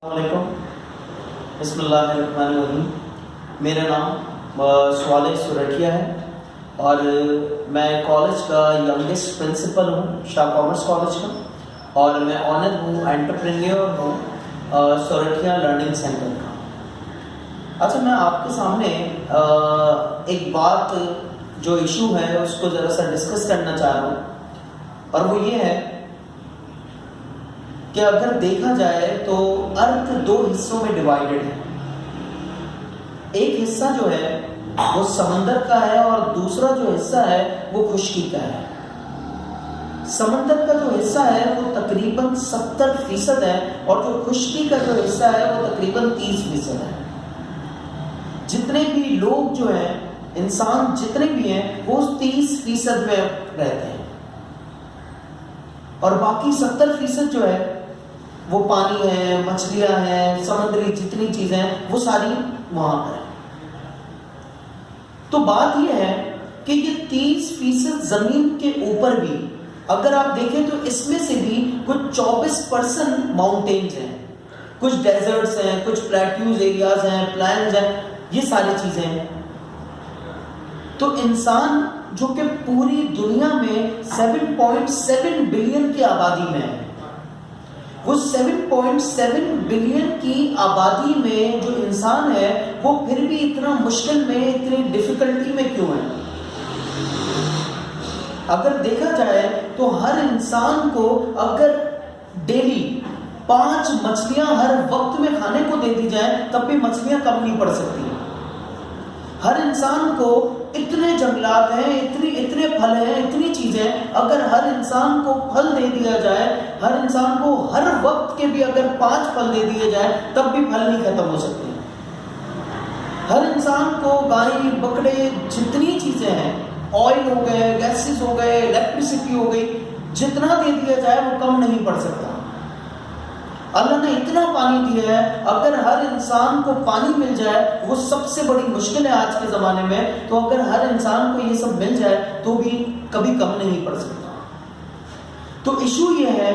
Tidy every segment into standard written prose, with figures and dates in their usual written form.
السلام علیکم، بسم اللہ الرحمن الرحیم۔ میرا نام صالح سورٹیا ہے اور میں کالج کا ینگسٹ پرنسپل ہوں، شاہ کامرس کالج کا، اور میں آنر ہوں، انٹرپرینیور ہوں سورٹیا لرننگ سینٹر کا۔ اچھا، میں آپ کے سامنے ایک بات جو ایشو ہے اس کو ذرا سا ڈسکس کرنا چاہ رہا ہوں، اور وہ یہ ہے کہ اگر دیکھا جائے تو ارتھ دو حصوں میں ڈیوائیڈڈ ہے۔ ایک حصہ جو ہے وہ سمندر کا ہے اور دوسرا جو حصہ ہے وہ خشکی کا ہے۔ سمندر کا جو حصہ ہے وہ تقریباً 70% ہے اور جو خشکی کا جو حصہ ہے وہ تقریباً 30% ہے۔ جتنے بھی لوگ جو ہیں، انسان جتنے بھی ہیں، وہ 30% میں رہتے ہیں، اور باقی 70% جو ہے وہ پانی ہے، مچھلیاں ہیں، سمندری جتنی چیزیں ہیں وہ ساری وہاں پر ہیں۔ تو بات یہ ہے کہ یہ 30% زمین کے اوپر بھی اگر آپ دیکھیں تو اس میں سے بھی کچھ 24% ماؤنٹینز ہیں، کچھ ڈیزرٹس ہیں، کچھ پلیٹیوز ایریاز ہیں، پلینز ہیں، یہ ساری چیزیں ہیں۔ تو انسان جو کہ پوری دنیا میں 7.7 بلین کی آبادی میں ہے، وہ 7.7 بلین کی آبادی میں جو انسان ہے وہ پھر بھی اتنا مشکل میں، اتنی ڈیفیکلٹی میں کیوں ہے؟ اگر دیکھا جائے تو ہر انسان کو اگر ڈیلی 5 مچھلیاں ہر وقت میں کھانے کو دے دی جائیں تب بھی مچھلیاں کم نہیں پڑ سکتی۔ ہر انسان کو اتنے جنگلات ہیں، اتنے پھل ہیں، اتنی چیزیں، اگر ہر انسان کو پھل دے دیا جائے، ہر انسان کو ہر وقت کے بھی اگر 5 پھل دے دیے جائے تب بھی پھل نہیں ختم ہو سکتے۔ ہر انسان کو گائے بکرے جتنی چیزیں ہیں، آئل ہو گئے، گیسز ہو گئے، الیکٹریسٹی ہو گئی، جتنا دے دیا جائے وہ کم نہیں پڑ سکتا۔ اللہ نے اتنا پانی دیا ہے، اگر ہر انسان کو پانی مل جائے، وہ سب سے بڑی مشکل ہے آج کے زمانے میں، تو اگر ہر انسان کو یہ سب مل جائے تو بھی کبھی کم نہیں پڑ سکتا۔ تو ایشو یہ ہے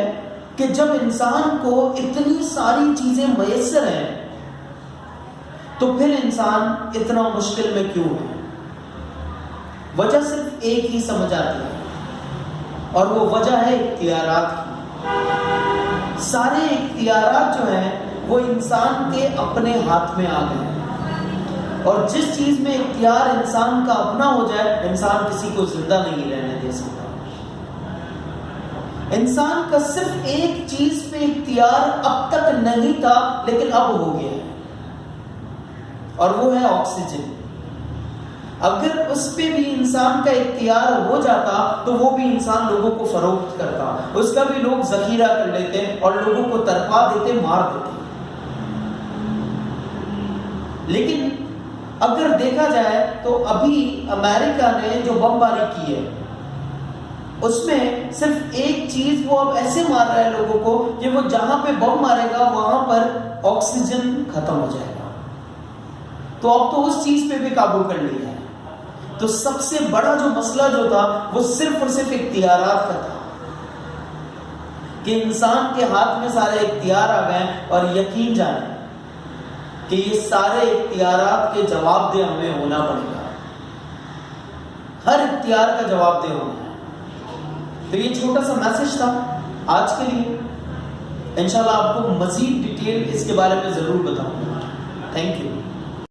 کہ جب انسان کو اتنی ساری چیزیں میسر ہیں تو پھر انسان اتنا مشکل میں کیوں ہے؟ وجہ صرف ایک ہی سمجھ آتی ہے، اور وہ وجہ ہے اختیارات کی۔ سارے اختیارات جو ہیں وہ انسان کے اپنے ہاتھ میں آ گئے ہیں، اور جس چیز میں اختیار انسان کا اپنا ہو جائے، انسان کسی کو زندہ نہیں رہنے دے سکتا۔ انسان کا صرف ایک چیز پہ اختیار اب تک نہیں تھا لیکن اب ہو گیا ہے، اور وہ ہے آکسیجن۔ اگر اس پہ بھی انسان کا اختیار ہو جاتا تو وہ بھی انسان لوگوں کو فروخت کرتا، اس کا بھی لوگ ذخیرہ کر لیتے اور لوگوں کو تڑپا دیتے، مار دیتے۔ لیکن اگر دیکھا جائے تو ابھی امریکہ نے جو بم باری کی ہے اس میں صرف ایک چیز وہ اب ایسے مار رہا ہے لوگوں کو کہ وہ جہاں پہ بم مارے گا وہاں پر آکسیجن ختم ہو جائے گا، تو اب تو اس چیز پہ بھی قابو کر لیا ہے۔ تو سب سے بڑا جو مسئلہ جو تھا وہ صرف اور صرف اختیارات کا تھا، کہ انسان کے ہاتھ میں سارے اختیار آ گئے، اور یقین جانیں کہ یہ سارے اختیارات کے جواب دہ ہمیں ہونا پڑے گا، ہر اختیار کا جواب دہ ہونا ہے۔ تو یہ چھوٹا سا میسج تھا آج کے لیے، انشاءاللہ آپ کو مزید ڈیٹیل اس کے بارے میں ضرور بتاؤں گا۔ Thank you.